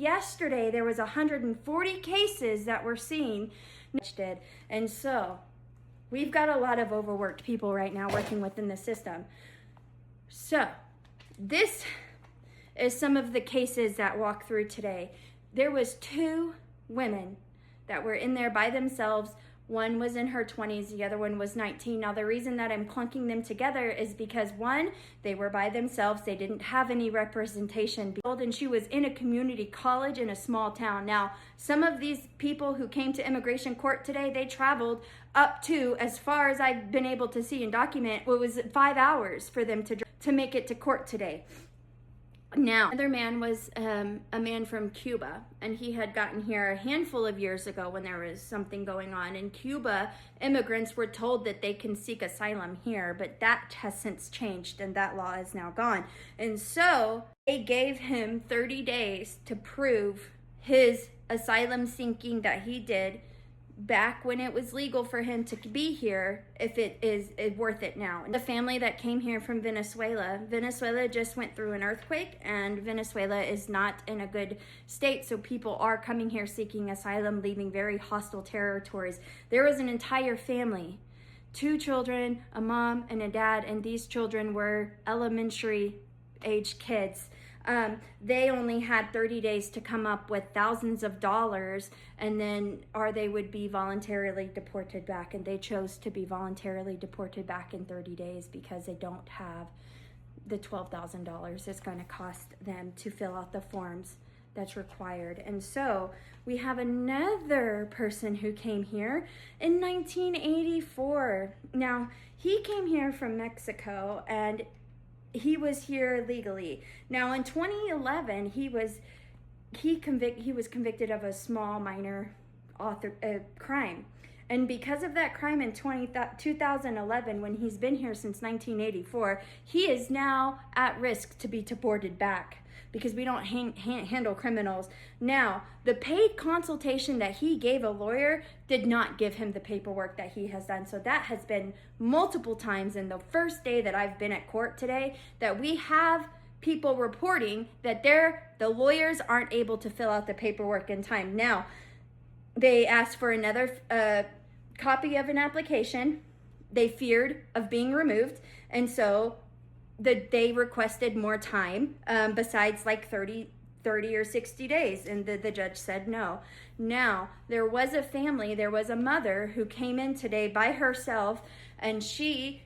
yesterday there was 140 cases that were seen. And so we've got a lot of overworked people right now working within the system. So this is some of the cases that walked through today. There was 2 women that were in there by themselves. One was in her 20s, the other one was 19. Now, the reason that I'm clunking them together is because, one, they were by themselves. They didn't have any representation. And she was in a community college in a small town. Now, some of these people who came to immigration court today, they traveled up to, as far as I've been able to see and document, it was 5 hours for them to make it to court today. Now, another man was a man from Cuba, and he had gotten here a handful of years ago when there was something going on. In Cuba, immigrants were told that they can seek asylum here, but that has since changed, and that law is now gone. And so they gave him 30 days to prove his asylum seeking that he did back when it was legal for him to be here, if it is worth it now. The family that came here from Venezuela just went through an earthquake, and Venezuela is not in a good state, so people are coming here seeking asylum, leaving very hostile territories. There was an entire family, 2 children, a mom and a dad, and these children were elementary age kids. They only had 30 days to come up with thousands of dollars, and then they would be voluntarily deported back, and they chose to be voluntarily deported back in 30 days because they don't have the $12,000 it's going to cost them to fill out the forms that's required. And so we have another person who came here in 1984. Now, he came here from Mexico, and he was here legally. Now, in 2011, he was convicted of a small minor crime. And because of that crime in 2011, when he's been here since 1984, he is now at risk to be deported back because we don't handle criminals. Now, the paid consultation that he gave a lawyer did not give him the paperwork that he has done. So that has been multiple times in the first day that I've been at court today that we have people reporting that the lawyers aren't able to fill out the paperwork in time. Now, they asked for another copy of an application. They feared of being removed, and so they requested more time besides like 30 or 60 days, and the judge said no. Now, there was a mother who came in today by herself, and she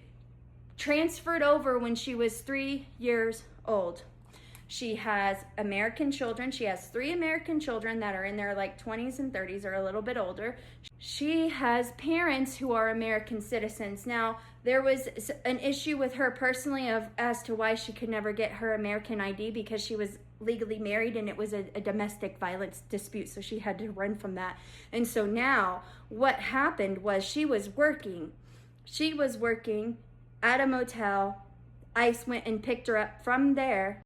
transferred over when she was 3 years old. She has American children. She has 3 American children that are in their like 20s and 30s or a little bit older. She has parents who are American citizens. Now, there was an issue with her personally as to why she could never get her American ID because she was legally married and it was a domestic violence dispute, so she had to run from that. And so now what happened was she was working at a motel. ICE went and picked her up from there